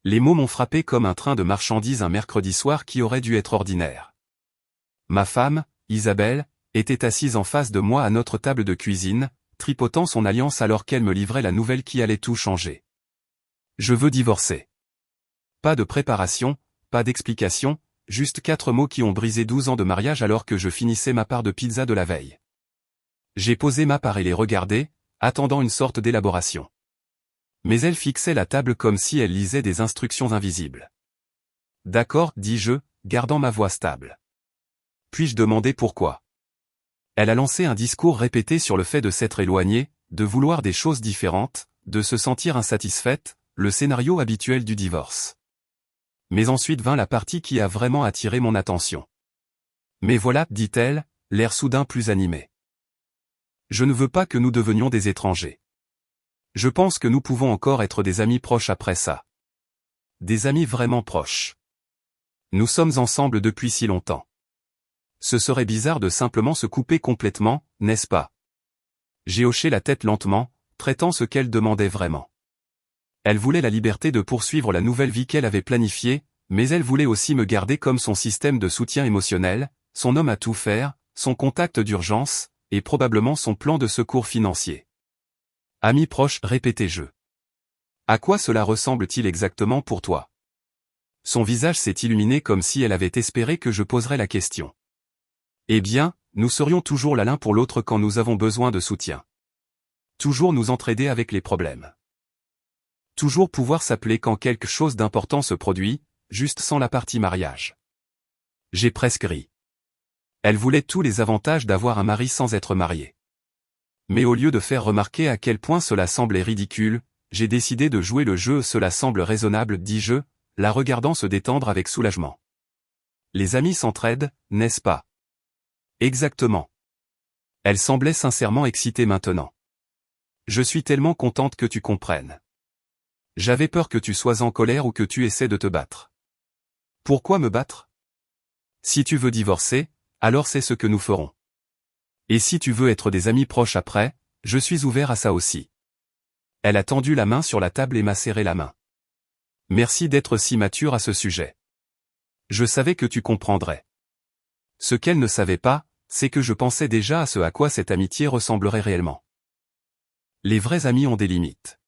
Les mots m'ont frappé comme un train de marchandises un mercredi soir qui aurait dû être ordinaire. Ma femme, Isabelle, était assise en face de moi à notre table de cuisine, tripotant son alliance alors qu'elle me livrait la nouvelle qui allait tout changer. Je veux divorcer. Pas de préparation, pas d'explication, juste 4 mots qui ont brisé 12 ans de mariage alors que je finissais ma part de pizza de la veille. J'ai posé ma part et les regardais, attendant une sorte d'élaboration. Mais elle fixait la table comme si elle lisait des instructions invisibles. D'accord, dis-je, gardant ma voix stable. Puis-je demander pourquoi? Elle a lancé un discours répété sur le fait de s'être éloignée, de vouloir des choses différentes, de se sentir insatisfaite, le scénario habituel du divorce. Mais ensuite vint la partie qui a vraiment attiré mon attention. Mais voilà, dit-elle, l'air soudain plus animé. Je ne veux pas que nous devenions des étrangers. Je pense que nous pouvons encore être des amis proches après ça. Des amis vraiment proches. Nous sommes ensemble depuis si longtemps. Ce serait bizarre de simplement se couper complètement, n'est-ce pas? J'ai hoché la tête lentement, traitant ce qu'elle demandait vraiment. Elle voulait la liberté de poursuivre la nouvelle vie qu'elle avait planifiée, mais elle voulait aussi me garder comme son système de soutien émotionnel, son homme à tout faire, son contact d'urgence, et probablement son plan de secours financier. Ami proche, répétai-je. À quoi cela ressemble-t-il exactement pour toi? Son visage s'est illuminé comme si elle avait espéré que je poserais la question. Eh bien, nous serions toujours là l'un pour l'autre quand nous avons besoin de soutien. Toujours nous entraider avec les problèmes. Toujours pouvoir s'appeler quand quelque chose d'important se produit, juste sans la partie mariage. J'ai presque ri. Elle voulait tous les avantages d'avoir un mari sans être marié. Mais au lieu de faire remarquer à quel point cela semblait ridicule, j'ai décidé de jouer le jeu. Cela semble raisonnable, dis-je, la regardant se détendre avec soulagement. Les amis s'entraident, n'est-ce pas? Exactement. Elle semblait sincèrement excitée maintenant. Je suis tellement contente que tu comprennes. J'avais peur que tu sois en colère ou que tu essaies de te battre. Pourquoi me battre? Si tu veux divorcer, alors c'est ce que nous ferons. Et si tu veux être des amis proches après, je suis ouvert à ça aussi. Elle a tendu la main sur la table et m'a serré la main. Merci d'être si mature à ce sujet. Je savais que tu comprendrais. Ce qu'elle ne savait pas, c'est que je pensais déjà à ce à quoi cette amitié ressemblerait réellement. Les vrais amis ont des limites.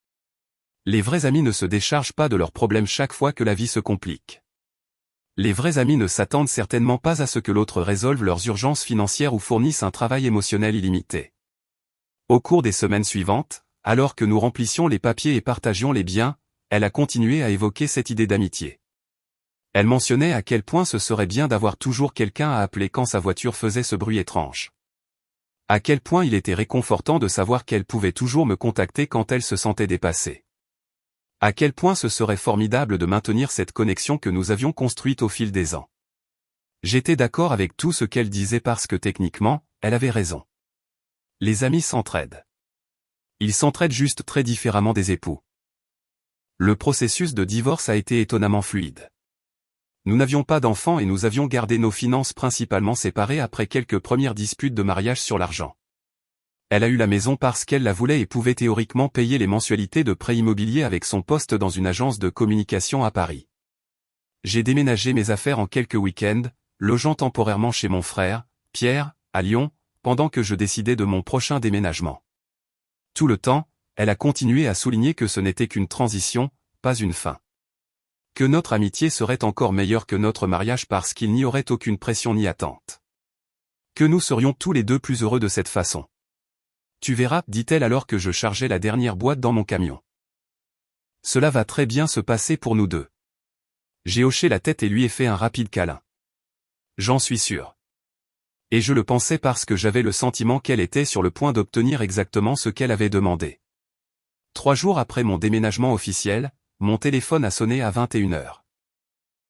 Les vrais amis ne se déchargent pas de leurs problèmes chaque fois que la vie se complique. Les vrais amis ne s'attendent certainement pas à ce que l'autre résolve leurs urgences financières ou fournisse un travail émotionnel illimité. Au cours des semaines suivantes, alors que nous remplissions les papiers et partagions les biens, elle a continué à évoquer cette idée d'amitié. Elle mentionnait à quel point ce serait bien d'avoir toujours quelqu'un à appeler quand sa voiture faisait ce bruit étrange. À quel point il était réconfortant de savoir qu'elle pouvait toujours me contacter quand elle se sentait dépassée. À quel point ce serait formidable de maintenir cette connexion que nous avions construite au fil des ans. J'étais d'accord avec tout ce qu'elle disait parce que techniquement, elle avait raison. Les amis s'entraident. Ils s'entraident juste très différemment des époux. Le processus de divorce a été étonnamment fluide. Nous n'avions pas d'enfants et nous avions gardé nos finances principalement séparées après quelques premières disputes de mariage sur l'argent. Elle a eu la maison parce qu'elle la voulait et pouvait théoriquement payer les mensualités de prêt immobilier avec son poste dans une agence de communication à Paris. J'ai déménagé mes affaires en quelques week-ends, logeant temporairement chez mon frère, Pierre, à Lyon, pendant que je décidais de mon prochain déménagement. Tout le temps, elle a continué à souligner que ce n'était qu'une transition, pas une fin. Que notre amitié serait encore meilleure que notre mariage parce qu'il n'y aurait aucune pression ni attente. Que nous serions tous les deux plus heureux de cette façon. Tu verras, dit-elle alors que je chargeais la dernière boîte dans mon camion. Cela va très bien se passer pour nous deux. J'ai hoché la tête et lui ai fait un rapide câlin. J'en suis sûr. Et je le pensais parce que j'avais le sentiment qu'elle était sur le point d'obtenir exactement ce qu'elle avait demandé. 3 jours après mon déménagement officiel, mon téléphone a sonné à 21h.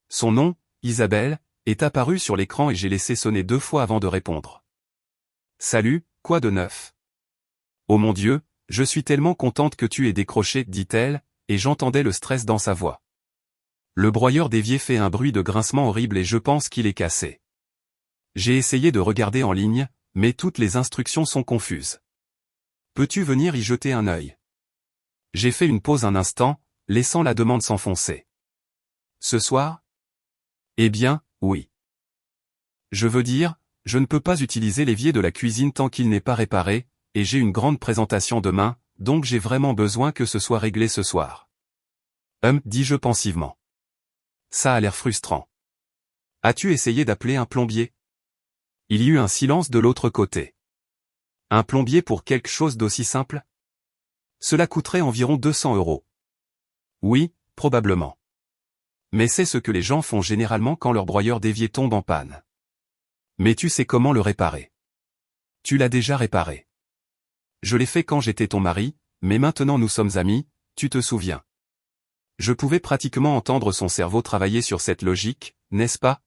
Son nom, Isabelle, est apparu sur l'écran et j'ai laissé sonner 2 fois avant de répondre. Salut, quoi de neuf? Oh mon Dieu, je suis tellement contente que tu aies décroché, dit-elle, et j'entendais le stress dans sa voix. Le broyeur d'évier fait un bruit de grincement horrible et je pense qu'il est cassé. J'ai essayé de regarder en ligne, mais toutes les instructions sont confuses. Peux-tu venir y jeter un œil? J'ai fait une pause un instant, laissant la demande s'enfoncer. Ce soir? Eh bien, oui. Je veux dire, je ne peux pas utiliser l'évier de la cuisine tant qu'il n'est pas réparé, et j'ai une grande présentation demain, donc j'ai vraiment besoin que ce soit réglé ce soir. Dis-je pensivement. Ça a l'air frustrant. As-tu essayé d'appeler un plombier? Il y eut un silence de l'autre côté. Un plombier pour quelque chose d'aussi simple? Cela coûterait environ 200 €. Oui, probablement. Mais c'est ce que les gens font généralement quand leur broyeur d'évier tombe en panne. Mais tu sais comment le réparer. Tu l'as déjà réparé. Je l'ai fait quand j'étais ton mari, mais maintenant nous sommes amis, tu te souviens. Je pouvais pratiquement entendre son cerveau travailler sur cette logique, n'est-ce pas?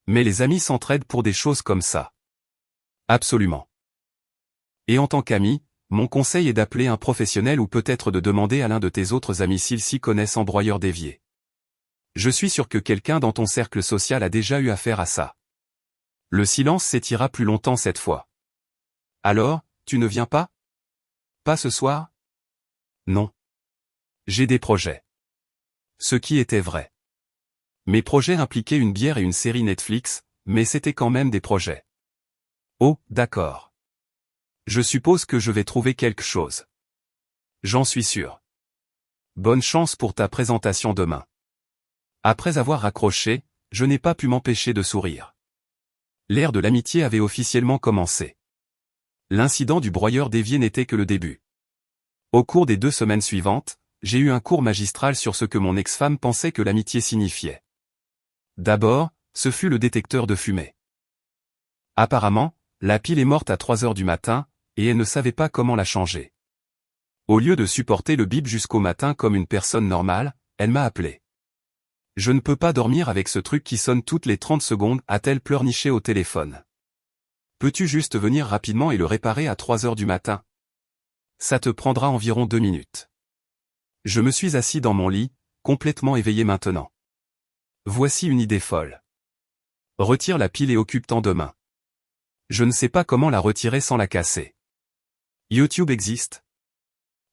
Mais les amis s'entraident pour des choses comme ça. Absolument. Et en tant qu'ami, mon conseil est d'appeler un professionnel ou peut-être de demander à l'un de tes autres amis s'ils s'y connaissent en broyeur d'évier. Je suis sûr que quelqu'un dans ton cercle social a déjà eu affaire à ça. Le silence s'étira plus longtemps cette fois. Alors, tu ne viens pas? Pas ce soir? Non. J'ai des projets. Ce qui était vrai. Mes projets impliquaient une bière et une série Netflix, mais c'était quand même des projets. Oh, d'accord. Je suppose que je vais trouver quelque chose. J'en suis sûr. Bonne chance pour ta présentation demain. Après avoir raccroché, je n'ai pas pu m'empêcher de sourire. L'ère de l'amitié avait officiellement commencé. L'incident du broyeur d'évier n'était que le début. Au cours des 2 semaines suivantes, j'ai eu un cours magistral sur ce que mon ex-femme pensait que l'amitié signifiait. D'abord, ce fut le détecteur de fumée. Apparemment, la pile est morte à 3 heures du matin, et elle ne savait pas comment la changer. Au lieu de supporter le bip jusqu'au matin comme une personne normale, elle m'a appelé. Je ne peux pas dormir avec ce truc qui sonne toutes les 30 secondes, a-t-elle pleurniché au téléphone. Peux-tu juste venir rapidement et le réparer à 3 heures du matin? Ça te prendra environ 2 minutes. Je me suis assis dans mon lit, complètement éveillé maintenant. Voici une idée folle. Retire la pile et occupe-t'en demain. Je ne sais pas comment la retirer sans la casser. YouTube existe.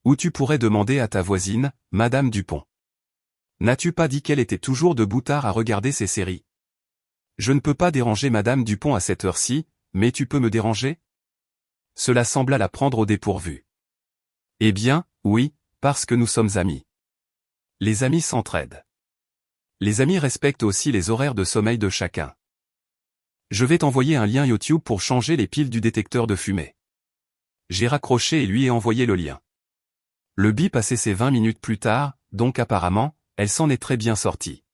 Ou tu pourrais demander à ta voisine, Madame Dupont. N'as-tu pas dit qu'elle était toujours debout tard à regarder ses séries? Je ne peux pas déranger Madame Dupont à cette heure-ci, mais tu peux me déranger? Cela sembla la prendre au dépourvu. Eh bien, oui, parce que nous sommes amis. Les amis s'entraident. Les amis respectent aussi les horaires de sommeil de chacun. Je vais t'envoyer un lien YouTube pour changer les piles du détecteur de fumée. J'ai raccroché et lui ai envoyé le lien. Le bip a cessé 20 minutes plus tard, donc apparemment, elle s'en est très bien sortie.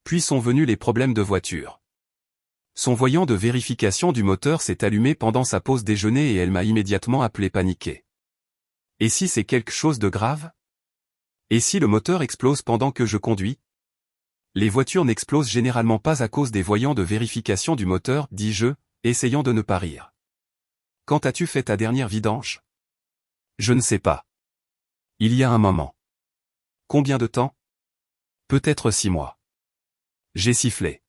Puis sont venus les problèmes de voiture. Son voyant de vérification du moteur s'est allumé pendant sa pause déjeuner et elle m'a immédiatement appelé paniqué. Et si c'est quelque chose de grave? Et si le moteur explose pendant que je conduis? Les voitures n'explosent généralement pas à cause des voyants de vérification du moteur, dis-je, essayant de ne pas rire. Quand as-tu fait ta dernière vidange? Je ne sais pas. Il y a un moment. Combien de temps? Peut-être 6 mois. J'ai sifflé.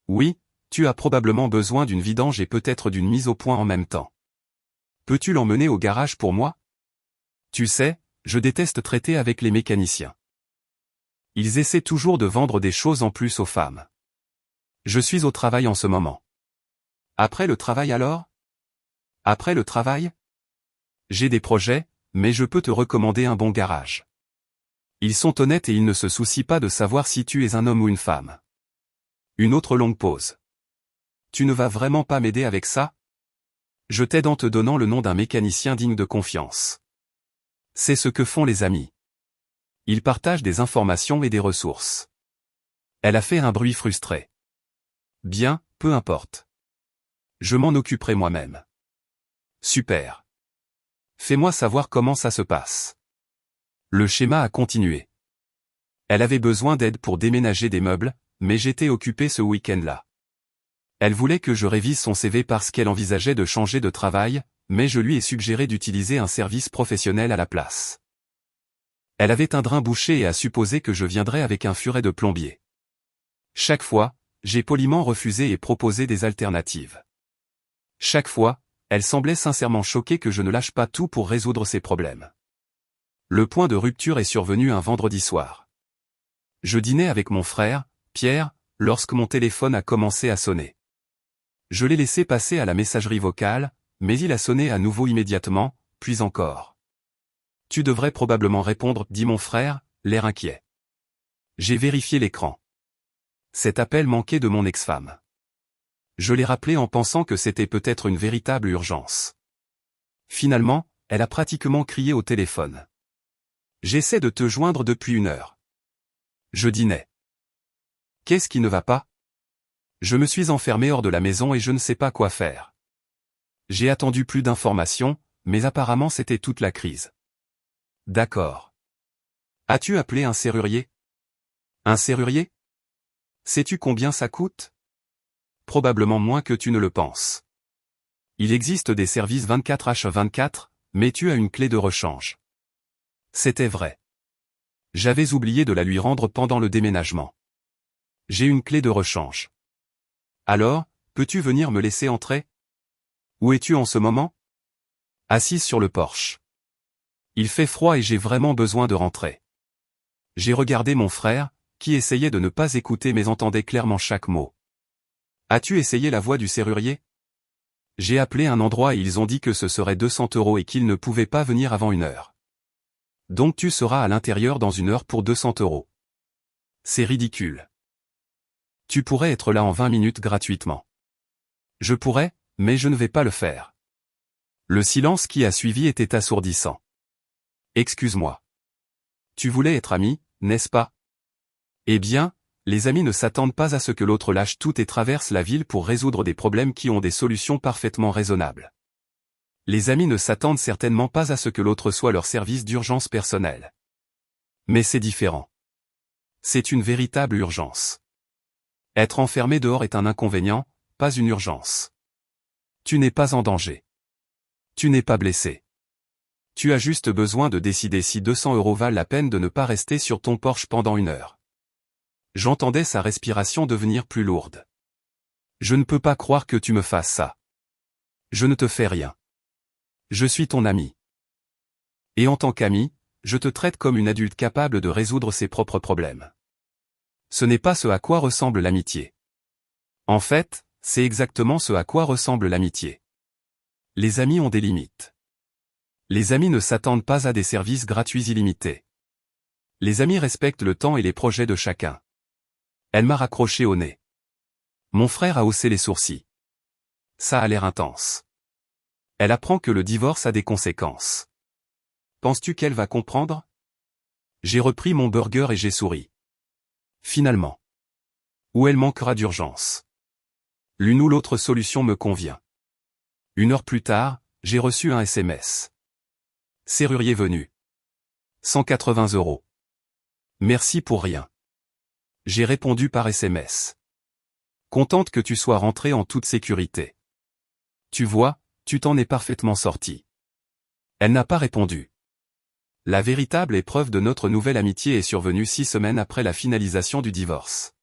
Oui, tu as probablement besoin d'une vidange et peut-être d'une mise au point en même temps. Peux-tu l'emmener au garage pour moi? Tu sais, je déteste traiter avec les mécaniciens. Ils essaient toujours de vendre des choses en plus aux femmes. Je suis au travail en ce moment. Après le travail alors? Après le travail? J'ai des projets, mais je peux te recommander un bon garage. Ils sont honnêtes et ils ne se soucient pas de savoir si tu es un homme ou une femme. Une autre longue pause. Tu ne vas vraiment pas m'aider avec ça? Je t'aide en te donnant le nom d'un mécanicien digne de confiance. C'est ce que font les amis. Ils partagent des informations et des ressources. Elle a fait un bruit frustré. Bien, peu importe. Je m'en occuperai moi-même. Super. Fais-moi savoir comment ça se passe. Le schéma a continué. Elle avait besoin d'aide pour déménager des meubles, mais j'étais occupé ce week-end-là. Elle voulait que je révise son CV parce qu'elle envisageait de changer de travail, mais je lui ai suggéré d'utiliser un service professionnel à la place. Elle avait un drain bouché et a supposé que je viendrais avec un furet de plombier. Chaque fois, j'ai poliment refusé et proposé des alternatives. Chaque fois, elle semblait sincèrement choquée que je ne lâche pas tout pour résoudre ses problèmes. Le point de rupture est survenu un vendredi soir. Je dînais avec mon frère, Pierre, lorsque mon téléphone a commencé à sonner. Je l'ai laissé passer à la messagerie vocale, mais il a sonné à nouveau immédiatement, puis encore. Tu devrais probablement répondre, dit mon frère, l'air inquiet. J'ai vérifié l'écran. Cet appel manquait de mon ex-femme. Je l'ai rappelé en pensant que c'était peut-être une véritable urgence. Finalement, elle a pratiquement crié au téléphone. J'essaie de te joindre depuis 1 heure. Je dînais. Qu'est-ce qui ne va pas? Je me suis enfermé hors de la maison et je ne sais pas quoi faire. J'ai attendu plus d'informations, mais apparemment c'était toute la crise. D'accord. As-tu appelé un serrurier? Un serrurier? Sais-tu combien ça coûte? Probablement moins que tu ne le penses. Il existe des services 24h24, mais tu as une clé de rechange. C'était vrai. J'avais oublié de la lui rendre pendant le déménagement. J'ai une clé de rechange. Alors, peux-tu venir me laisser entrer? Où es-tu en ce moment? Assise sur le porche. Il fait froid et j'ai vraiment besoin de rentrer. J'ai regardé mon frère, qui essayait de ne pas écouter mais entendait clairement chaque mot. As-tu essayé la voix du serrurier? J'ai appelé un endroit et ils ont dit que ce serait 200 € et qu'ils ne pouvaient pas venir avant 1 heure. Donc tu seras à l'intérieur dans 1 heure pour 200 €. C'est ridicule. Tu pourrais être là en 20 minutes gratuitement. Je pourrais, mais je ne vais pas le faire. Le silence qui a suivi était assourdissant. Excuse-moi. Tu voulais être ami, n'est-ce pas? Eh bien, les amis ne s'attendent pas à ce que l'autre lâche tout et traverse la ville pour résoudre des problèmes qui ont des solutions parfaitement raisonnables. Les amis ne s'attendent certainement pas à ce que l'autre soit leur service d'urgence personnelle. Mais c'est différent. C'est une véritable urgence. Être enfermé dehors est un inconvénient, pas une urgence. Tu n'es pas en danger. Tu n'es pas blessé. Tu as juste besoin de décider si 200 € valent la peine de ne pas rester sur ton porche pendant 1 heure. J'entendais sa respiration devenir plus lourde. Je ne peux pas croire que tu me fasses ça. Je ne te fais rien. Je suis ton ami. Et en tant qu'ami, je te traite comme une adulte capable de résoudre ses propres problèmes. Ce n'est pas ce à quoi ressemble l'amitié. En fait, c'est exactement ce à quoi ressemble l'amitié. Les amis ont des limites. Les amis ne s'attendent pas à des services gratuits illimités. Les amis respectent le temps et les projets de chacun. Elle m'a raccroché au nez. Mon frère a haussé les sourcils. Ça a l'air intense. Elle apprend que le divorce a des conséquences. Penses-tu qu'elle va comprendre? J'ai repris mon burger et j'ai souri. Finalement. Ou elle manquera d'urgence. L'une ou l'autre solution me convient. 1 heure plus tard, j'ai reçu un SMS. Serrurier venu. 180 €. Merci pour rien. J'ai répondu par SMS. Contente que tu sois rentré en toute sécurité. Tu vois, tu t'en es parfaitement sorti. Elle n'a pas répondu. La véritable épreuve de notre nouvelle amitié est survenue 6 semaines après la finalisation du divorce.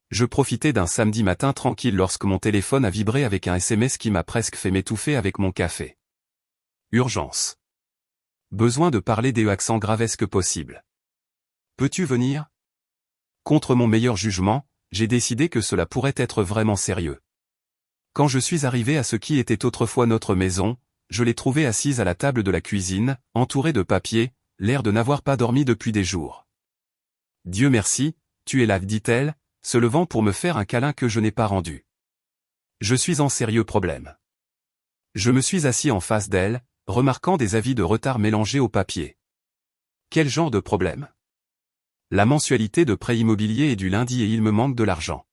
Je profitais d'un samedi matin tranquille lorsque mon téléphone a vibré avec un SMS qui m'a presque fait m'étouffer avec mon café. Urgence. Besoin de parler des accents gravesques possibles. Peux-tu venir? Contre mon meilleur jugement, j'ai décidé que cela pourrait être vraiment sérieux. Quand je suis arrivé à ce qui était autrefois notre maison, je l'ai trouvée assise à la table de la cuisine, entourée de papier, l'air de n'avoir pas dormi depuis des jours. Dieu merci, tu es là, dit-elle, se levant pour me faire un câlin que je n'ai pas rendu. Je suis en sérieux problème. Je me suis assis en face d'elle, remarquant des avis de retard mélangés au papier. Quel genre de problème? La mensualité de prêt immobilier est du lundi et il me manque de l'argent.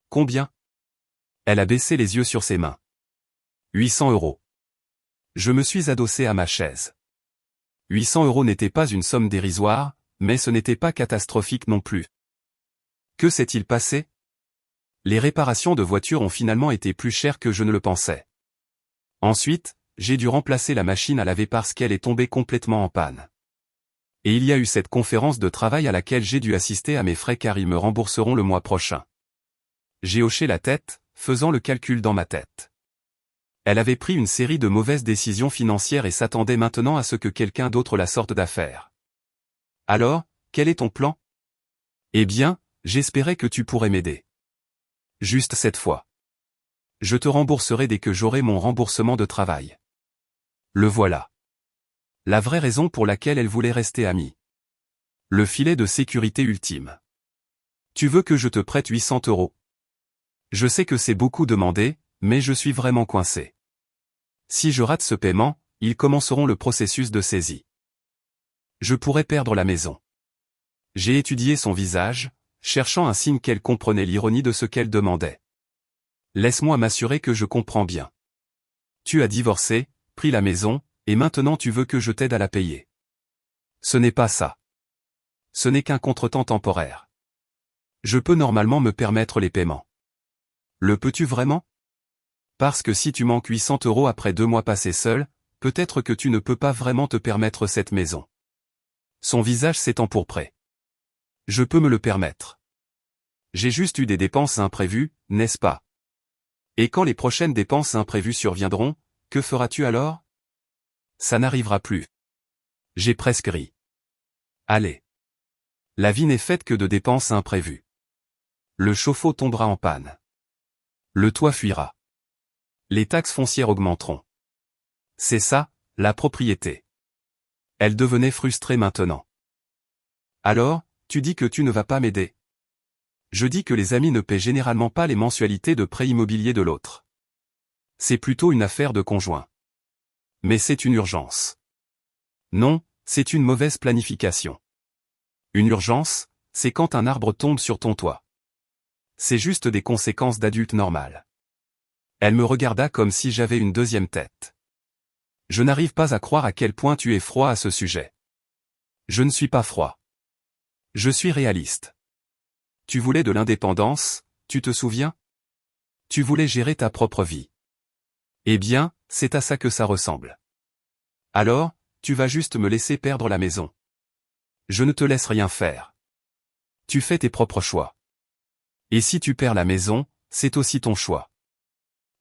Combien? Elle a baissé les yeux sur ses mains. 800 €. Je me suis adossé à ma chaise. 800 € n'était pas une somme dérisoire, mais ce n'était pas catastrophique non plus. Que s'est-il passé? Les réparations de voitures ont finalement été plus chères que je ne le pensais. Ensuite, j'ai dû remplacer la machine à laver parce qu'elle est tombée complètement en panne. Et il y a eu cette conférence de travail à laquelle j'ai dû assister à mes frais car ils me rembourseront le mois prochain. J'ai hoché la tête, faisant le calcul dans ma tête. Elle avait pris une série de mauvaises décisions financières et s'attendait maintenant à ce que quelqu'un d'autre la sorte d'affaire. Alors, quel est ton plan? Eh bien, j'espérais que tu pourrais m'aider. Juste cette fois. Je te rembourserai dès que j'aurai mon remboursement de travail. Le voilà. La vraie raison pour laquelle elle voulait rester amie. Le filet de sécurité ultime. Tu veux que je te prête 800 €? Je sais que c'est beaucoup demandé, mais je suis vraiment coincé. Si je rate ce paiement, ils commenceront le processus de saisie. Je pourrais perdre la maison. J'ai étudié son visage, cherchant un signe qu'elle comprenait l'ironie de ce qu'elle demandait. Laisse-moi m'assurer que je comprends bien. Tu as divorcé, pris la maison, et maintenant tu veux que je t'aide à la payer. Ce n'est pas ça. Ce n'est qu'un contretemps temporaire. Je peux normalement me permettre les paiements. Le peux-tu vraiment? Parce que si tu manques 800 € après 2 mois passés seul, peut-être que tu ne peux pas vraiment te permettre cette maison. Son visage s'est empourpré. Je peux me le permettre. J'ai juste eu des dépenses imprévues, n'est-ce pas? Et quand les prochaines dépenses imprévues surviendront, que feras-tu alors? Ça n'arrivera plus. J'ai presque ri. Allez. La vie n'est faite que de dépenses imprévues. Le chauffe-eau tombera en panne. Le toit fuira. Les taxes foncières augmenteront. C'est ça, la propriété. Elle devenait frustrée maintenant. Alors, tu dis que tu ne vas pas m'aider. Je dis que les amis ne paient généralement pas les mensualités de prêt immobilier de l'autre. C'est plutôt une affaire de conjoint. Mais c'est une urgence. Non, c'est une mauvaise planification. Une urgence, c'est quand un arbre tombe sur ton toit. C'est juste des conséquences d'adulte normales. Elle me regarda comme si j'avais une deuxième tête. Je n'arrive pas à croire à quel point tu es froid à ce sujet. Je ne suis pas froid. Je suis réaliste. Tu voulais de l'indépendance, tu te souviens? Tu voulais gérer ta propre vie. Eh bien, c'est à ça que ça ressemble. Alors, tu vas juste me laisser perdre la maison. Je ne te laisse rien faire. Tu fais tes propres choix. Et si tu perds la maison, c'est aussi ton choix.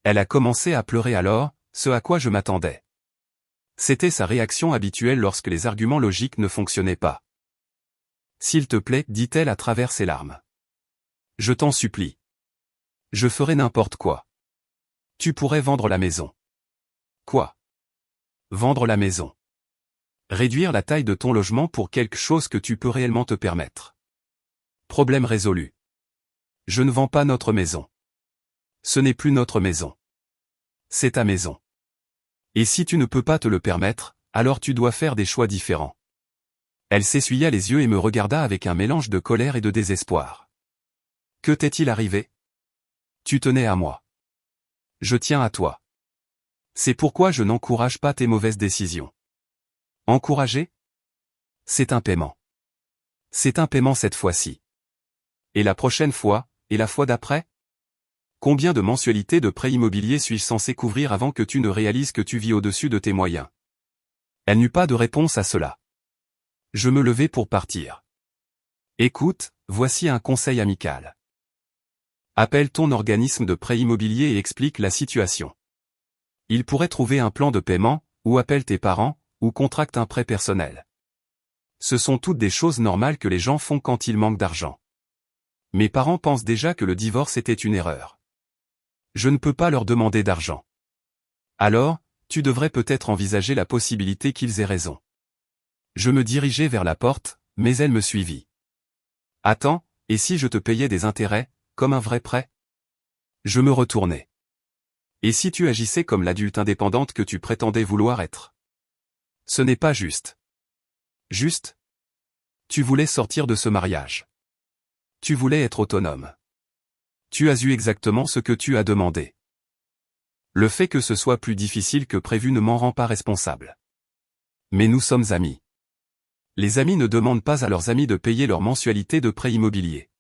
Elle a commencé à pleurer alors, ce à quoi je m'attendais. C'était sa réaction habituelle lorsque les arguments logiques ne fonctionnaient pas. S'il te plaît, dit-elle à travers ses larmes. Je t'en supplie. Je ferai n'importe quoi. Tu pourrais vendre la maison. Quoi? Vendre la maison. Réduire la taille de ton logement pour quelque chose que tu peux réellement te permettre. Problème résolu. Je ne vends pas notre maison. Ce n'est plus notre maison. C'est ta maison. Et si tu ne peux pas te le permettre, alors tu dois faire des choix différents. Elle s'essuya les yeux et me regarda avec un mélange de colère et de désespoir. Que t'est-il arrivé? Tu tenais à moi. Je tiens à toi. C'est pourquoi je n'encourage pas tes mauvaises décisions. Encourager? C'est un paiement. C'est un paiement cette fois-ci. Et la prochaine fois, et la fois d'après? Combien de mensualités de prêt immobilier suis-je censé couvrir avant que tu ne réalises que tu vis au-dessus de tes moyens? Elle n'eut pas de réponse à cela. Je me levai pour partir. Écoute, voici un conseil amical. Appelle ton organisme de prêt immobilier et explique la situation. Il pourrait trouver un plan de paiement, ou appelle tes parents, ou contracte un prêt personnel. Ce sont toutes des choses normales que les gens font quand ils manquent d'argent. Mes parents pensent déjà que le divorce était une erreur. Je ne peux pas leur demander d'argent. Alors, tu devrais peut-être envisager la possibilité qu'ils aient raison. Je me dirigeai vers la porte, mais elle me suivit. Attends, et si je te payais des intérêts, comme un vrai prêt? Je me retournai. Et si tu agissais comme l'adulte indépendante que tu prétendais vouloir être? Ce n'est pas juste. Juste? Tu voulais sortir de ce mariage. Tu voulais être autonome. Tu as eu exactement ce que tu as demandé. Le fait que ce soit plus difficile que prévu ne m'en rend pas responsable. Mais nous sommes amis. Les amis ne demandent pas à leurs amis de payer leur mensualité de prêt immobilier.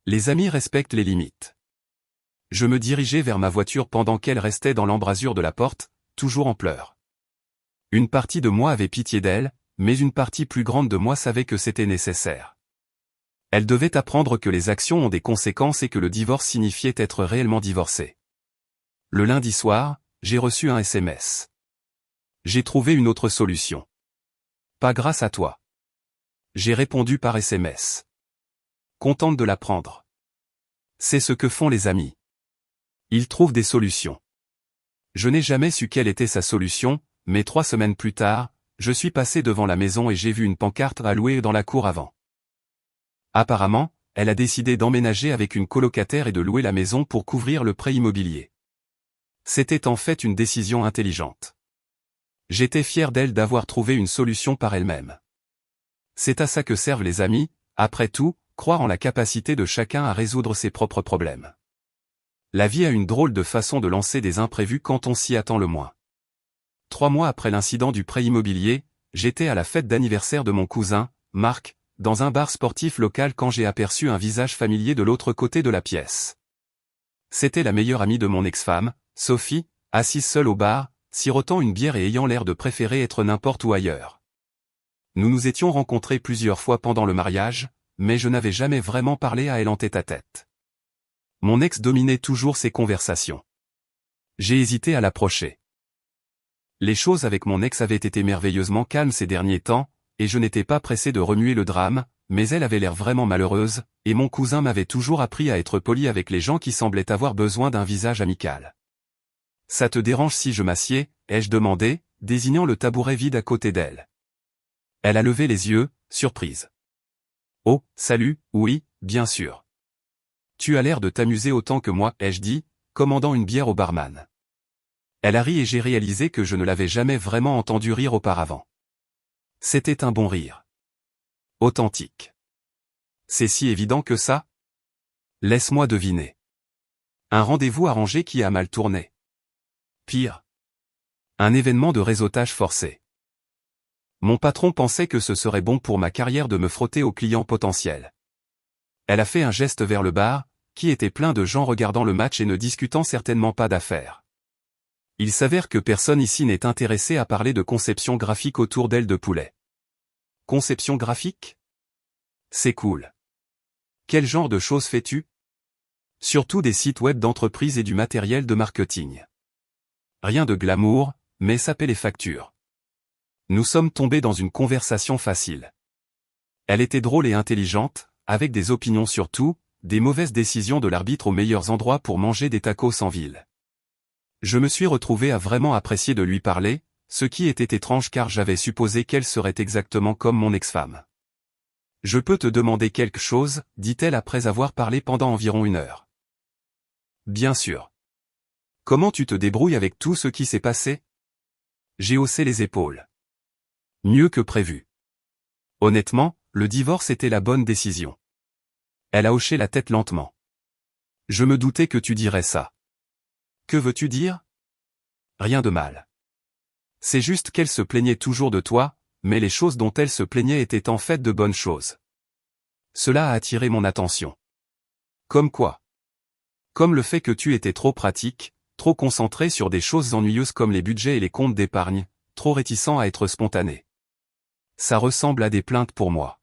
Les amis respectent les limites. Je me dirigeai vers ma voiture pendant qu'elle restait dans l'embrasure de la porte, toujours en pleurs. Une partie de moi avait pitié d'elle, mais une partie plus grande de moi savait que c'était nécessaire. Elle devait apprendre que les actions ont des conséquences et que le divorce signifiait être réellement divorcé. Le lundi soir, j'ai reçu un SMS. J'ai trouvé une autre solution. Pas grâce à toi. J'ai répondu par SMS. contente de l'apprendre. C'est ce que font les amis. Ils trouvent des solutions. Je n'ai jamais su quelle était sa solution, mais 3 semaines plus tard, je suis passé devant la maison et j'ai vu une pancarte à louer dans la cour avant. Apparemment, elle a décidé d'emménager avec une colocataire et de louer la maison pour couvrir le prêt immobilier. C'était en fait une décision intelligente. J'étais fier d'elle d'avoir trouvé une solution par elle-même. C'est à ça que servent les amis, après tout, croire en la capacité de chacun à résoudre ses propres problèmes. La vie a une drôle de façon de lancer des imprévus quand on s'y attend le moins. 3 mois après l'incident du prêt immobilier, j'étais à la fête d'anniversaire de mon cousin, Marc, dans un bar sportif local quand j'ai aperçu un visage familier de l'autre côté de la pièce. C'était la meilleure amie de mon ex-femme, Sophie, assise seule au bar, sirotant une bière et ayant l'air de préférer être n'importe où ailleurs. Nous nous étions rencontrés plusieurs fois pendant le mariage, mais je n'avais jamais vraiment parlé à elle en tête-à-tête. Mon ex dominait toujours ses conversations. J'ai hésité à l'approcher. Les choses avec mon ex avaient été merveilleusement calmes ces derniers temps, et je n'étais pas pressé de remuer le drame, mais elle avait l'air vraiment malheureuse, et mon cousin m'avait toujours appris à être poli avec les gens qui semblaient avoir besoin d'un visage amical. « Ça te dérange si je m'assieds ?» ai-je demandé, désignant le tabouret vide à côté d'elle. Elle a levé les yeux, surprise. « Oh, salut, oui, bien sûr. Tu as l'air de t'amuser autant que moi, ai-je dit, commandant une bière au barman. » Elle a ri et j'ai réalisé que je ne l'avais jamais vraiment entendu rire auparavant. C'était un bon rire. Authentique. C'est si évident que ça? Laisse-moi deviner. Un rendez-vous arrangé qui a mal tourné. Pire. Un événement de réseautage forcé. Mon patron pensait que ce serait bon pour ma carrière de me frotter aux clients potentiels. Elle a fait un geste vers le bar, qui était plein de gens regardant le match et ne discutant certainement pas d'affaires. Il s'avère que personne ici n'est intéressé à parler de conception graphique autour d'ailes de poulet. Conception graphique? C'est cool. Quel genre de choses fais-tu? Surtout des sites web d'entreprise et du matériel de marketing. Rien de glamour, mais ça paie les factures. Nous sommes tombés dans une conversation facile. Elle était drôle et intelligente, avec des opinions sur tout, des mauvaises décisions de l'arbitre aux meilleurs endroits pour manger des tacos en ville. Je me suis retrouvé à vraiment apprécier de lui parler, ce qui était étrange car j'avais supposé qu'elle serait exactement comme mon ex-femme. « Je peux te demander quelque chose ?» dit-elle après avoir parlé pendant environ 1 heure. « Bien sûr. Comment tu te débrouilles avec tout ce qui s'est passé ?» J'ai haussé les épaules. Mieux que prévu. Honnêtement, le divorce était la bonne décision. Elle a hoché la tête lentement. Je me doutais que tu dirais ça. Que veux-tu dire? Rien de mal. C'est juste qu'elle se plaignait toujours de toi, mais les choses dont elle se plaignait étaient en fait de bonnes choses. Cela a attiré mon attention. Comme quoi? Comme le fait que tu étais trop pratique, trop concentré sur des choses ennuyeuses comme les budgets et les comptes d'épargne, trop réticent à être spontané. Ça ressemble à des plaintes pour moi.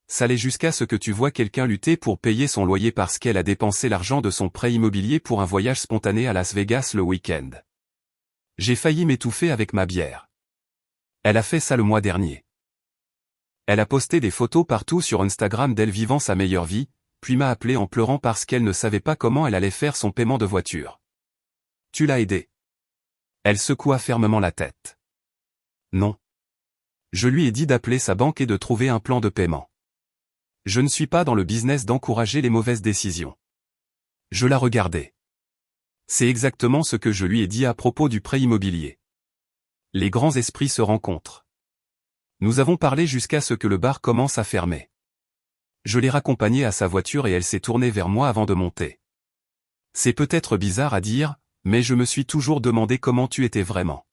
Ça l'est jusqu'à ce que tu vois quelqu'un lutter pour payer son loyer parce qu'elle a dépensé l'argent de son prêt immobilier pour un voyage spontané à Las Vegas le week-end. J'ai failli m'étouffer avec ma bière. Elle a fait ça le mois dernier. Elle a posté des photos partout sur Instagram d'elle vivant sa meilleure vie, puis m'a appelé en pleurant parce qu'elle ne savait pas comment elle allait faire son paiement de voiture. Tu l'as aidée? Elle secoua fermement la tête. Non. Je lui ai dit d'appeler sa banque et de trouver un plan de paiement. Je ne suis pas dans le business d'encourager les mauvaises décisions. Je la regardais. C'est exactement ce que je lui ai dit à propos du prêt immobilier. Les grands esprits se rencontrent. Nous avons parlé jusqu'à ce que le bar commence à fermer. Je l'ai raccompagnée à sa voiture et elle s'est tournée vers moi avant de monter. C'est peut-être bizarre à dire, mais je me suis toujours demandé comment tu étais vraiment.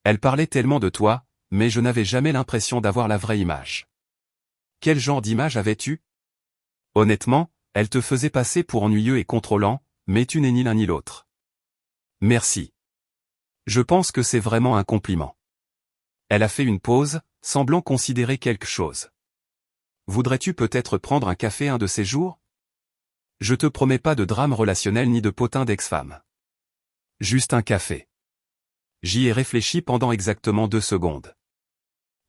Elle parlait tellement de toi, mais je n'avais jamais l'impression d'avoir la vraie image. Quel genre d'image avais-tu? Honnêtement, elle te faisait passer pour ennuyeux et contrôlant, mais tu n'es ni l'un ni l'autre. Merci. Je pense que c'est vraiment un compliment. Elle a fait une pause, semblant considérer quelque chose. Voudrais-tu peut-être prendre un café un de ces jours? Je te promets pas de drame relationnel ni de potin d'ex-femme. Juste un café. J'y ai réfléchi pendant exactement 2 secondes.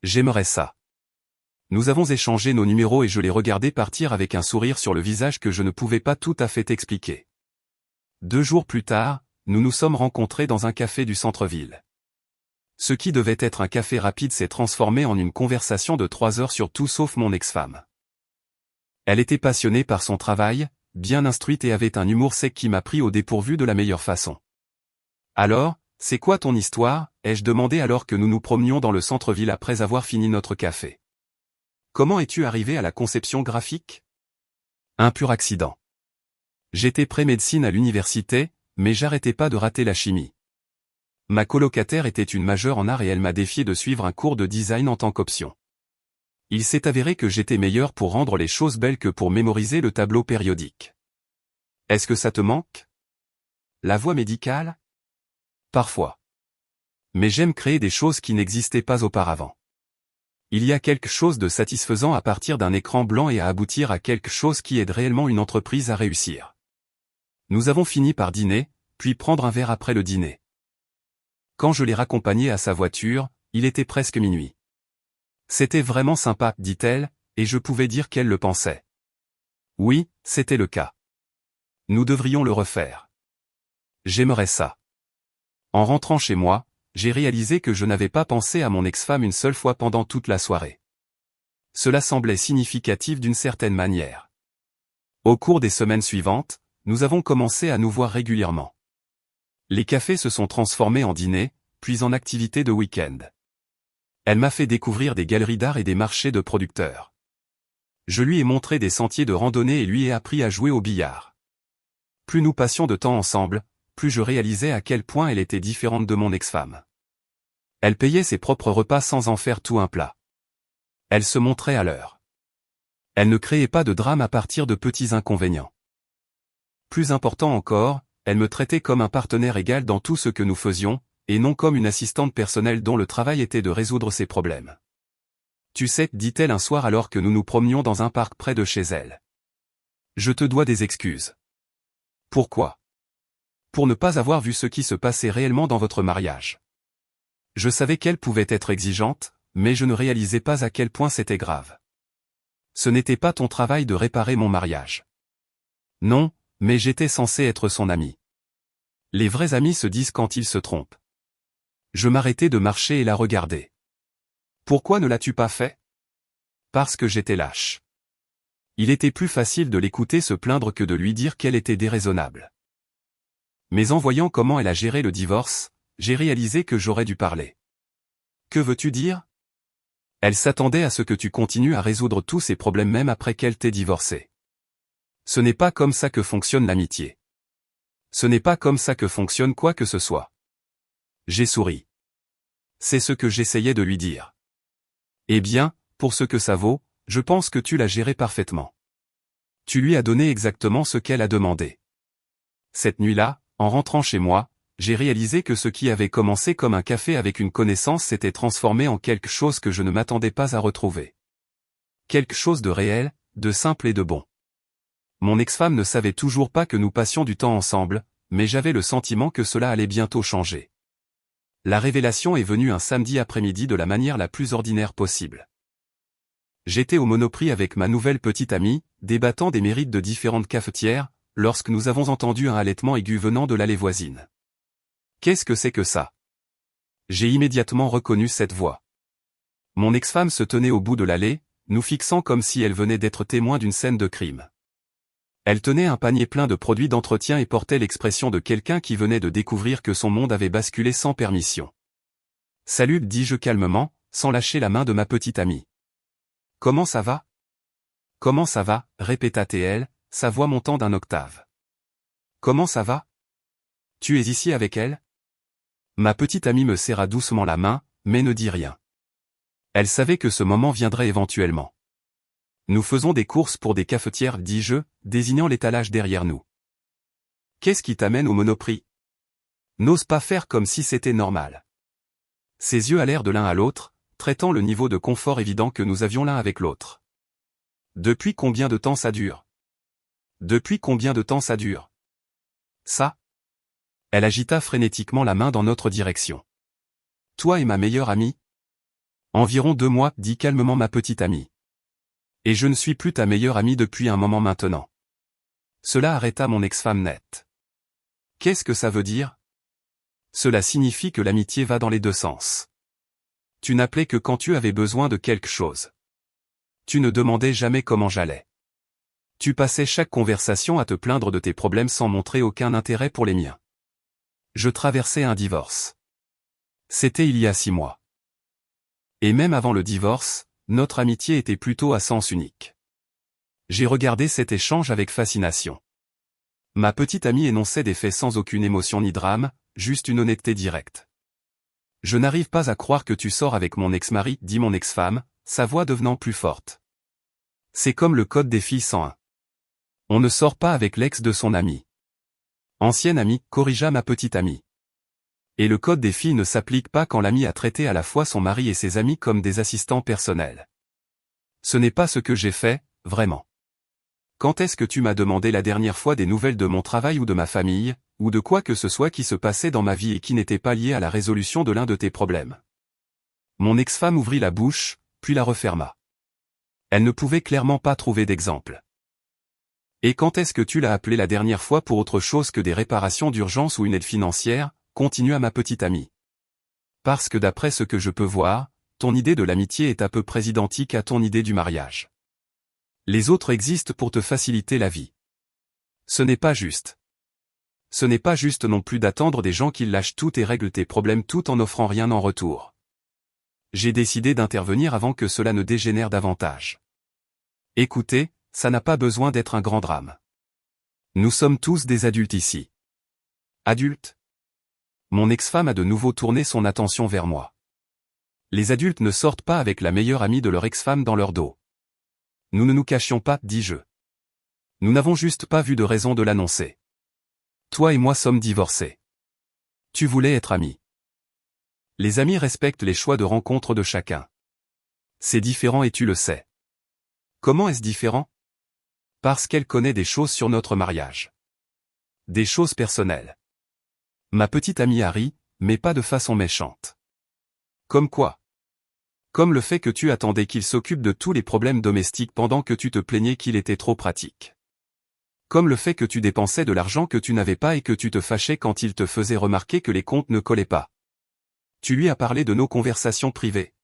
J'aimerais ça. Nous avons échangé nos numéros et je l'ai regardé partir avec un sourire sur le visage que je ne pouvais pas tout à fait expliquer. 2 jours plus tard, nous nous sommes rencontrés dans un café du centre-ville. Ce qui devait être un café rapide s'est transformé en une conversation de 3 heures sur tout sauf mon ex-femme. Elle était passionnée par son travail, bien instruite et avait un humour sec qui m'a pris au dépourvu de la meilleure façon. Alors, c'est quoi ton histoire? Ai-je demandé alors que nous nous promenions dans le centre-ville après avoir fini notre café. Comment es-tu arrivé à la conception graphique? Un pur accident. J'étais pré-médecine à l'université, mais j'arrêtais pas de rater la chimie. Ma colocataire était une majeure en art et elle m'a défié de suivre un cours de design en tant qu'option. Il s'est avéré que j'étais meilleur pour rendre les choses belles que pour mémoriser le tableau périodique. Est-ce que ça te manque? La voie médicale? Parfois. Mais j'aime créer des choses qui n'existaient pas auparavant. Il y a quelque chose de satisfaisant à partir d'un écran blanc et à aboutir à quelque chose qui aide réellement une entreprise à réussir. Nous avons fini par dîner, puis prendre un verre après le dîner. Quand je l'ai raccompagné à sa voiture, il était presque minuit. C'était vraiment sympa, dit-elle, et je pouvais dire qu'elle le pensait. Oui, c'était le cas. Nous devrions le refaire. J'aimerais ça. En rentrant chez moi, j'ai réalisé que je n'avais pas pensé à mon ex-femme une seule fois pendant toute la soirée. Cela semblait significatif d'une certaine manière. Au cours des semaines suivantes, nous avons commencé à nous voir régulièrement. Les cafés se sont transformés en dîners, puis en activités de week-end. Elle m'a fait découvrir des galeries d'art et des marchés de producteurs. Je lui ai montré des sentiers de randonnée et lui ai appris à jouer au billard. Plus nous passions de temps ensemble, plus je réalisais à quel point elle était différente de mon ex-femme. Elle payait ses propres repas sans en faire tout un plat. Elle se montrait à l'heure. Elle ne créait pas de drame à partir de petits inconvénients. Plus important encore, elle me traitait comme un partenaire égal dans tout ce que nous faisions, et non comme une assistante personnelle dont le travail était de résoudre ses problèmes. Tu sais, dit-elle un soir alors que nous nous promenions dans un parc près de chez elle. Je te dois des excuses. Pourquoi? Pour ne pas avoir vu ce qui se passait réellement dans votre mariage. Je savais qu'elle pouvait être exigeante, mais je ne réalisais pas à quel point c'était grave. Ce n'était pas ton travail de réparer mon mariage. Non, mais j'étais censé être son ami. Les vrais amis se disent quand ils se trompent. Je m'arrêtais de marcher et la regardais. Pourquoi ne l'as-tu pas fait? Parce que j'étais lâche. Il était plus facile de l'écouter se plaindre que de lui dire qu'elle était déraisonnable. Mais en voyant comment elle a géré le divorce, j'ai réalisé que j'aurais dû parler. Que veux-tu dire? Elle s'attendait à ce que tu continues à résoudre tous ces problèmes même après qu'elle t'ait divorcé. Ce n'est pas comme ça que fonctionne l'amitié. Ce n'est pas comme ça que fonctionne quoi que ce soit. J'ai souri. C'est ce que j'essayais de lui dire. Eh bien, pour ce que ça vaut, je pense que tu l'as géré parfaitement. Tu lui as donné exactement ce qu'elle a demandé. Cette nuit-là, en rentrant chez moi, j'ai réalisé que ce qui avait commencé comme un café avec une connaissance s'était transformé en quelque chose que je ne m'attendais pas à retrouver. Quelque chose de réel, de simple et de bon. Mon ex-femme ne savait toujours pas que nous passions du temps ensemble, mais j'avais le sentiment que cela allait bientôt changer. La révélation est venue un samedi après-midi de la manière la plus ordinaire possible. J'étais au Monoprix avec ma nouvelle petite amie, débattant des mérites de différentes cafetières, lorsque nous avons entendu un halètement aigu venant de l'allée voisine. Qu'est-ce que c'est que ça? J'ai immédiatement reconnu cette voix. Mon ex-femme se tenait au bout de l'allée, nous fixant comme si elle venait d'être témoin d'une scène de crime. Elle tenait un panier plein de produits d'entretien et portait l'expression de quelqu'un qui venait de découvrir que son monde avait basculé sans permission. Salut, dis-je calmement, sans lâcher la main de ma petite amie. Comment ça va? Comment ça va, répéta-t-elle, sa voix montant d'un octave. Comment ça va? Tu es ici avec elle? Ma petite amie me serra doucement la main, mais ne dit rien. Elle savait que ce moment viendrait éventuellement. Nous faisons des courses pour des cafetières, dis-je, désignant l'étalage derrière nous. Qu'est-ce qui t'amène au Monoprix? N'ose pas faire comme si c'était normal. Ses yeux allèrent de l'un à l'autre, traitant le niveau de confort évident que nous avions l'un avec l'autre. Depuis combien de temps ça dure? Depuis combien de temps ça dure? Ça? Elle agita frénétiquement la main dans notre direction. Toi et ma meilleure amie? Environ 2 mois, dit calmement ma petite amie. Et je ne suis plus ta meilleure amie depuis un moment maintenant. Cela arrêta mon ex-femme net. Qu'est-ce que ça veut dire? Cela signifie que l'amitié va dans les deux sens. Tu n'appelais que quand tu avais besoin de quelque chose. Tu ne demandais jamais comment j'allais. Tu passais chaque conversation à te plaindre de tes problèmes sans montrer aucun intérêt pour les miens. Je traversais un divorce. C'était il y a 6 mois. Et même avant le divorce, notre amitié était plutôt à sens unique. J'ai regardé cet échange avec fascination. Ma petite amie énonçait des faits sans aucune émotion ni drame, juste une honnêteté directe. Je n'arrive pas à croire que tu sors avec mon ex-mari, dit mon ex-femme, sa voix devenant plus forte. C'est comme le code des filles 101. On ne sort pas avec l'ex de son ami. Ancienne amie, corrigea ma petite amie. Et le code des filles ne s'applique pas quand l'ami a traité à la fois son mari et ses amis comme des assistants personnels. Ce n'est pas ce que j'ai fait, vraiment. Quand est-ce que tu m'as demandé la dernière fois des nouvelles de mon travail ou de ma famille, ou de quoi que ce soit qui se passait dans ma vie et qui n'était pas lié à la résolution de l'un de tes problèmes? Mon ex-femme ouvrit la bouche, puis la referma. Elle ne pouvait clairement pas trouver d'exemple. Et quand est-ce que tu l'as appelé la dernière fois pour autre chose que des réparations d'urgence ou une aide financière, continua ma petite amie. Parce que d'après ce que je peux voir, ton idée de l'amitié est à peu près identique à ton idée du mariage. Les autres existent pour te faciliter la vie. Ce n'est pas juste. Ce n'est pas juste non plus d'attendre des gens qui lâchent tout et règlent tes problèmes tout en n'offrant rien en retour. J'ai décidé d'intervenir avant que cela ne dégénère davantage. Écoutez, ça n'a pas besoin d'être un grand drame. Nous sommes tous des adultes ici. Adultes? Mon ex-femme a de nouveau tourné son attention vers moi. Les adultes ne sortent pas avec la meilleure amie de leur ex-femme dans leur dos. Nous ne nous cachions pas, dis-je. Nous n'avons juste pas vu de raison de l'annoncer. Toi et moi sommes divorcés. Tu voulais être amis. Les amis respectent les choix de rencontre de chacun. C'est différent et tu le sais. Comment est-ce différent? Parce qu'elle connaît des choses sur notre mariage. Des choses personnelles. Ma petite amie a ri, mais pas de façon méchante. Comme quoi? Comme le fait que tu attendais qu'il s'occupe de tous les problèmes domestiques pendant que tu te plaignais qu'il était trop pratique. Comme le fait que tu dépensais de l'argent que tu n'avais pas et que tu te fâchais quand il te faisait remarquer que les comptes ne collaient pas. Tu lui as parlé de nos conversations privées.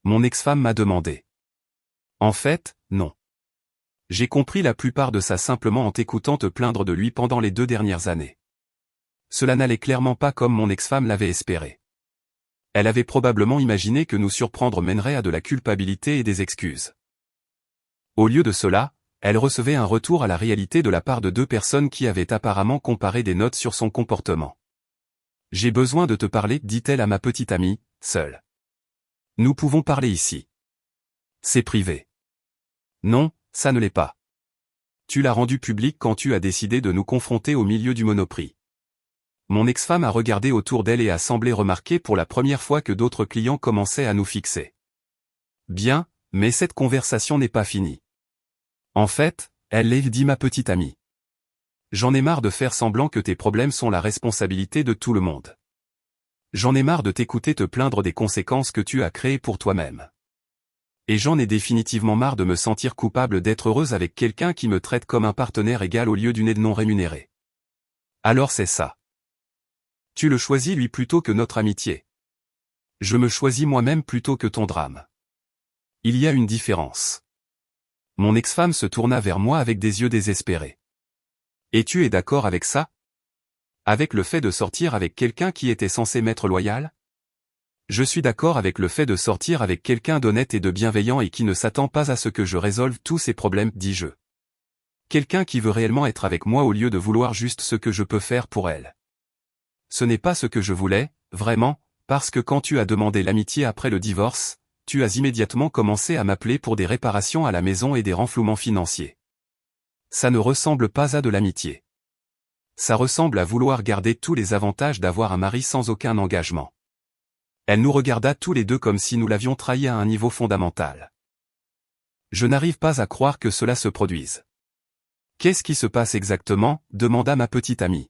Mon ex-femme m'a demandé. En fait, non. J'ai compris la plupart de ça simplement en t'écoutant te plaindre de lui pendant les 2 dernières années. Cela n'allait clairement pas comme mon ex-femme l'avait espéré. Elle avait probablement imaginé que nous surprendre mènerait à de la culpabilité et des excuses. Au lieu de cela, elle recevait un retour à la réalité de la part de 2 personnes qui avaient apparemment comparé des notes sur son comportement. J'ai besoin de te parler, dit-elle à ma petite amie, seule. Nous pouvons parler ici. C'est privé. Non, ça ne l'est pas. Tu l'as rendu public quand tu as décidé de nous confronter au milieu du Monoprix. Mon ex-femme a regardé autour d'elle et a semblé remarquer pour la première fois que d'autres clients commençaient à nous fixer. Bien, mais cette conversation n'est pas finie. En fait, elle l'a dit ma petite amie. J'en ai marre de faire semblant que tes problèmes sont la responsabilité de tout le monde. J'en ai marre de t'écouter te plaindre des conséquences que tu as créées pour toi-même. Et j'en ai définitivement marre de me sentir coupable d'être heureuse avec quelqu'un qui me traite comme un partenaire égal au lieu d'une aide non rémunérée. Alors c'est ça. Tu le choisis lui plutôt que notre amitié. Je me choisis moi-même plutôt que ton drame. Il y a une différence. Mon ex-femme se tourna vers moi avec des yeux désespérés. Et tu es d'accord avec ça? Avec le fait de sortir avec quelqu'un qui était censé m'être loyal? Je suis d'accord avec le fait de sortir avec quelqu'un d'honnête et de bienveillant et qui ne s'attend pas à ce que je résolve tous ses problèmes, dis-je. Quelqu'un qui veut réellement être avec moi au lieu de vouloir juste ce que je peux faire pour elle. Ce n'est pas ce que je voulais, vraiment, parce que quand tu as demandé l'amitié après le divorce, tu as immédiatement commencé à m'appeler pour des réparations à la maison et des renflouements financiers. Ça ne ressemble pas à de l'amitié. Ça ressemble à vouloir garder tous les avantages d'avoir un mari sans aucun engagement. Elle nous regarda tous les deux comme si nous l'avions trahi à un niveau fondamental. Je n'arrive pas à croire que cela se produise. Qu'est-ce qui se passe exactement? Demanda ma petite amie.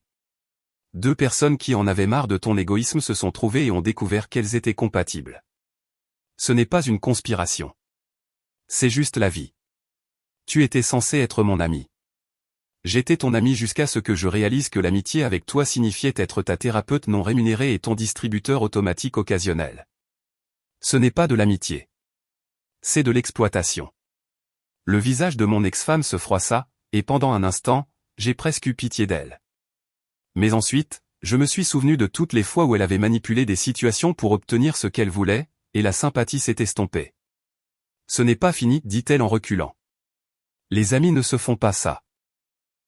2 personnes qui en avaient marre de ton égoïsme se sont trouvées et ont découvert qu'elles étaient compatibles. Ce n'est pas une conspiration. C'est juste la vie. Tu étais censé être mon ami. J'étais ton ami jusqu'à ce que je réalise que l'amitié avec toi signifiait être ta thérapeute non rémunérée et ton distributeur automatique occasionnel. Ce n'est pas de l'amitié. C'est de l'exploitation. Le visage de mon ex-femme se froissa, et pendant un instant, j'ai presque eu pitié d'elle. Mais ensuite, je me suis souvenu de toutes les fois où elle avait manipulé des situations pour obtenir ce qu'elle voulait, et la sympathie s'est estompée. Ce n'est pas fini, dit-elle en reculant. Les amis ne se font pas ça.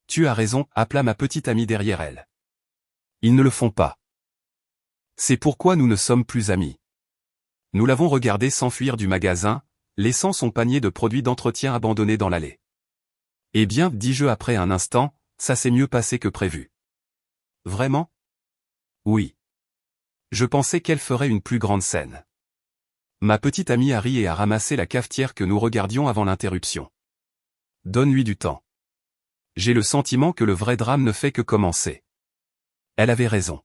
Tu as raison, appela ma petite amie derrière elle. Ils ne le font pas. C'est pourquoi nous ne sommes plus amis. Nous l'avons regardé s'enfuir du magasin, laissant son panier de produits d'entretien abandonné dans l'allée. Eh bien, dis-je après un instant, ça s'est mieux passé que prévu. Vraiment? Oui. Je pensais qu'elle ferait une plus grande scène. Ma petite amie a ri et a ramassé la cafetière que nous regardions avant l'interruption. Donne-lui du temps. J'ai le sentiment que le vrai drame ne fait que commencer. Elle avait raison.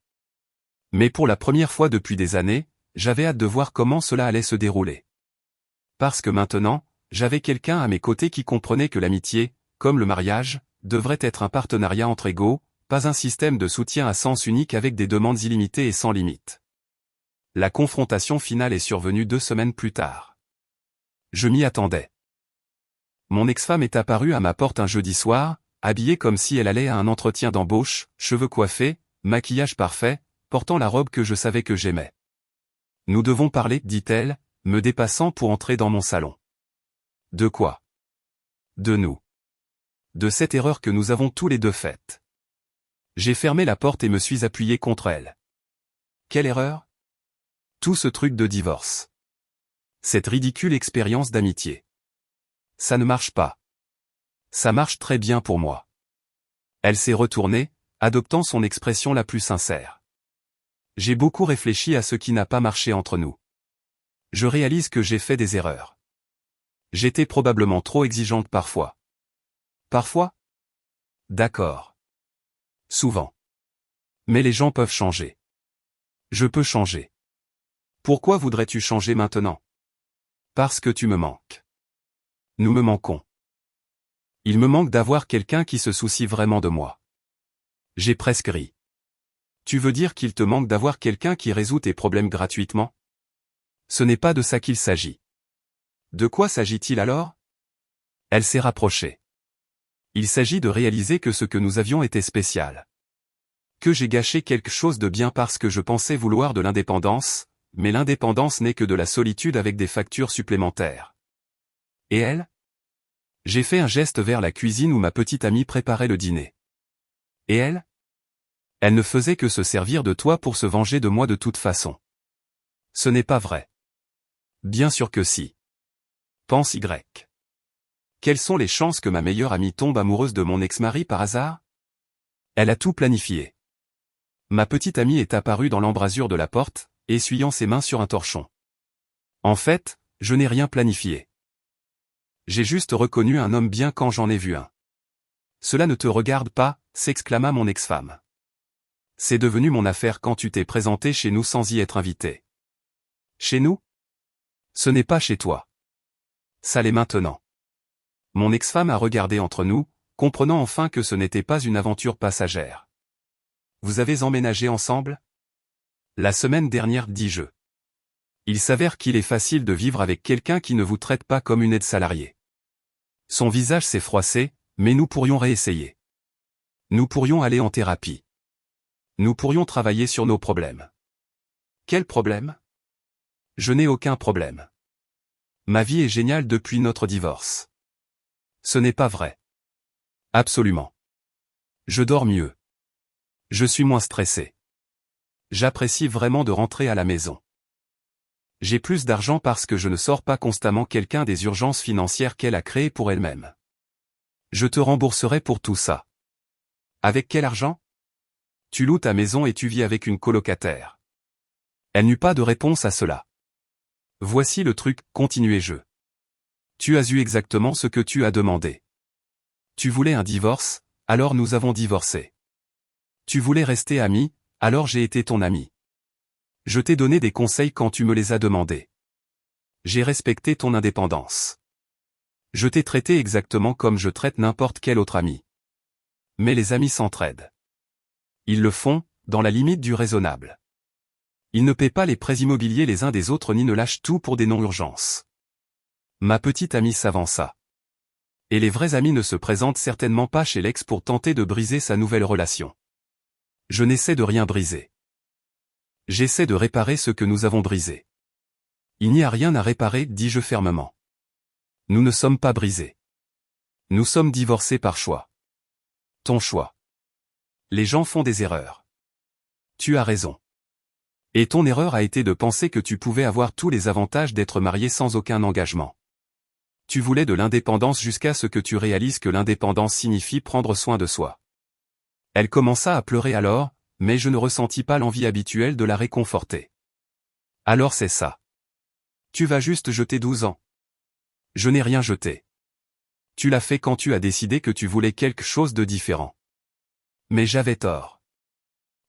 Mais pour la première fois depuis des années, j'avais hâte de voir comment cela allait se dérouler. Parce que maintenant, j'avais quelqu'un à mes côtés qui comprenait que l'amitié, comme le mariage, devrait être un partenariat entre égaux, pas un système de soutien à sens unique avec des demandes illimitées et sans limite. La confrontation finale est survenue 2 semaines plus tard. Je m'y attendais. Mon ex-femme est apparue à ma porte un jeudi soir, habillée comme si elle allait à un entretien d'embauche, cheveux coiffés, maquillage parfait, portant la robe que je savais que j'aimais. Nous devons parler, dit-elle, me dépassant pour entrer dans mon salon. De quoi? De nous. De cette erreur que nous avons tous les deux faite. J'ai fermé la porte et me suis appuyé contre elle. Quelle erreur? Tout ce truc de divorce. Cette ridicule expérience d'amitié. Ça ne marche pas. Ça marche très bien pour moi. Elle s'est retournée, adoptant son expression la plus sincère. J'ai beaucoup réfléchi à ce qui n'a pas marché entre nous. Je réalise que j'ai fait des erreurs. J'étais probablement trop exigeante parfois. Parfois? D'accord. Souvent. Mais les gens peuvent changer. Je peux changer. Pourquoi voudrais-tu changer maintenant? Parce que tu me manques. Nous me manquons. Il me manque d'avoir quelqu'un qui se soucie vraiment de moi. J'ai presque ri. Tu veux dire qu'il te manque d'avoir quelqu'un qui résout tes problèmes gratuitement? Ce n'est pas de ça qu'il s'agit. De quoi s'agit-il alors? Elle s'est rapprochée. Il s'agit de réaliser que ce que nous avions était spécial. Que j'ai gâché quelque chose de bien parce que je pensais vouloir de l'indépendance, mais l'indépendance n'est que de la solitude avec des factures supplémentaires. Et elle? J'ai fait un geste vers la cuisine où ma petite amie préparait le dîner. Et elle? Elle ne faisait que se servir de toi pour se venger de moi de toute façon. Ce n'est pas vrai. Bien sûr que si. Pense Y. Quelles sont les chances que ma meilleure amie tombe amoureuse de mon ex-mari par hasard? Elle a tout planifié. Ma petite amie est apparue dans l'embrasure de la porte, essuyant ses mains sur un torchon. En fait, je n'ai rien planifié. J'ai juste reconnu un homme bien quand j'en ai vu un. Cela ne te regarde pas, s'exclama mon ex-femme. C'est devenu mon affaire quand tu t'es présenté chez nous sans y être invité. Chez nous? Ce n'est pas chez toi. Ça l'est maintenant. Mon ex-femme a regardé entre nous, comprenant enfin que ce n'était pas une aventure passagère. Vous avez emménagé ensemble? La semaine dernière, dis-je. Il s'avère qu'il est facile de vivre avec quelqu'un qui ne vous traite pas comme une aide salariée. Son visage s'est froissé, mais nous pourrions réessayer. Nous pourrions aller en thérapie. Nous pourrions travailler sur nos problèmes. Quel problème? Je n'ai aucun problème. Ma vie est géniale depuis notre divorce. Ce n'est pas vrai. Absolument. Je dors mieux. Je suis moins stressé. J'apprécie vraiment de rentrer à la maison. J'ai plus d'argent parce que je ne sors pas constamment quelqu'un des urgences financières qu'elle a créées pour elle-même. Je te rembourserai pour tout ça. Avec quel argent? Tu loues ta maison et tu vis avec une colocataire. Elle n'eut pas de réponse à cela. Voici le truc, continuai-je. Tu as eu exactement ce que tu as demandé. Tu voulais un divorce, alors nous avons divorcé. Tu voulais rester ami, alors j'ai été ton ami. Je t'ai donné des conseils quand tu me les as demandés. J'ai respecté ton indépendance. Je t'ai traité exactement comme je traite n'importe quel autre ami. Mais les amis s'entraident. Ils le font, dans la limite du raisonnable. Ils ne paient pas les prêts immobiliers les uns des autres ni ne lâchent tout pour des non-urgences. Ma petite amie s'avança. Et les vrais amis ne se présentent certainement pas chez l'ex pour tenter de briser sa nouvelle relation. Je n'essaie de rien briser. J'essaie de réparer ce que nous avons brisé. Il n'y a rien à réparer, dis-je fermement. Nous ne sommes pas brisés. Nous sommes divorcés par choix. Ton choix. Les gens font des erreurs. Tu as raison. Et ton erreur a été de penser que tu pouvais avoir tous les avantages d'être marié sans aucun engagement. Tu voulais de l'indépendance jusqu'à ce que tu réalises que l'indépendance signifie prendre soin de soi. Elle commença à pleurer alors, mais je ne ressentis pas l'envie habituelle de la réconforter. Alors c'est ça. Tu vas juste jeter 12 ans. Je n'ai rien jeté. Tu l'as fait quand tu as décidé que tu voulais quelque chose de différent. Mais j'avais tort.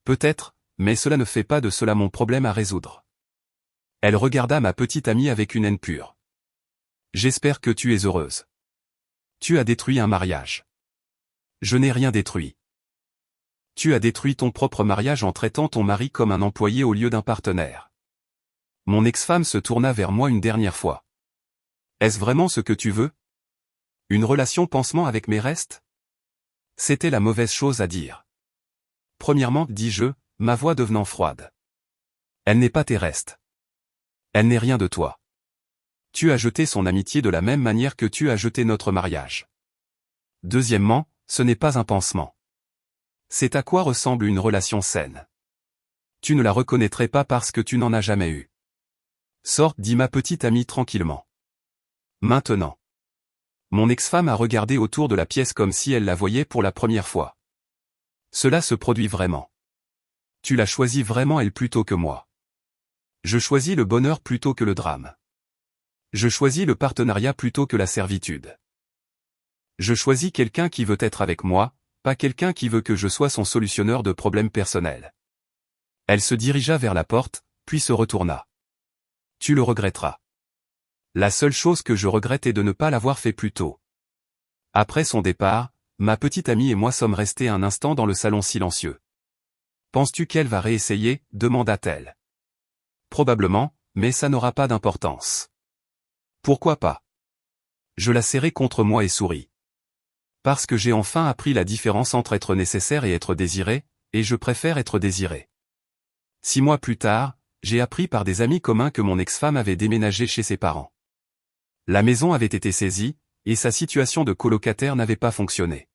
Peut-être, mais cela ne fait pas de cela mon problème à résoudre. Elle regarda ma petite amie avec une haine pure. J'espère que tu es heureuse. Tu as détruit un mariage. Je n'ai rien détruit. Tu as détruit ton propre mariage en traitant ton mari comme un employé au lieu d'un partenaire. Mon ex-femme se tourna vers moi une dernière fois. Est-ce vraiment ce que tu veux? Une relation pansement avec mes restes? C'était la mauvaise chose à dire. Premièrement, dis-je, ma voix devenant froide. Elle n'est pas tes restes. Elle n'est rien de toi. Tu as jeté son amitié de la même manière que tu as jeté notre mariage. Deuxièmement, ce n'est pas un pansement. C'est à quoi ressemble une relation saine. Tu ne la reconnaîtrais pas parce que tu n'en as jamais eu. Sors, dit ma petite amie tranquillement. Maintenant. Mon ex-femme a regardé autour de la pièce comme si elle la voyait pour la première fois. Cela se produit vraiment. Tu l'as choisi vraiment elle plutôt que moi. Je choisis le bonheur plutôt que le drame. Je choisis le partenariat plutôt que la servitude. Je choisis quelqu'un qui veut être avec moi, pas quelqu'un qui veut que je sois son solutionneur de problèmes personnels. Elle se dirigea vers la porte, puis se retourna. Tu le regretteras. La seule chose que je regrette est de ne pas l'avoir fait plus tôt. Après son départ, ma petite amie et moi sommes restés un instant dans le salon silencieux. Penses-tu qu'elle va réessayer? Demanda-t-elle. Probablement, mais ça n'aura pas d'importance. Pourquoi pas? Je la serrai contre moi et souris. Parce que j'ai enfin appris la différence entre être nécessaire et être désiré, et je préfère être désiré. 6 mois plus tard, j'ai appris par des amis communs que mon ex-femme avait déménagé chez ses parents. La maison avait été saisie, et sa situation de colocataire n'avait pas fonctionné.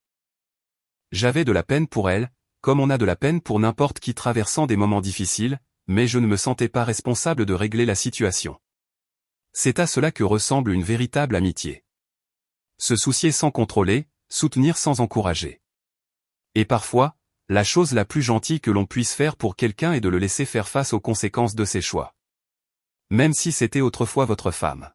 J'avais de la peine pour elle, comme on a de la peine pour n'importe qui traversant des moments difficiles, mais je ne me sentais pas responsable de régler la situation. C'est à cela que ressemble une véritable amitié. Se soucier sans contrôler, soutenir sans encourager. Et parfois, la chose la plus gentille que l'on puisse faire pour quelqu'un est de le laisser faire face aux conséquences de ses choix. Même si c'était autrefois votre femme.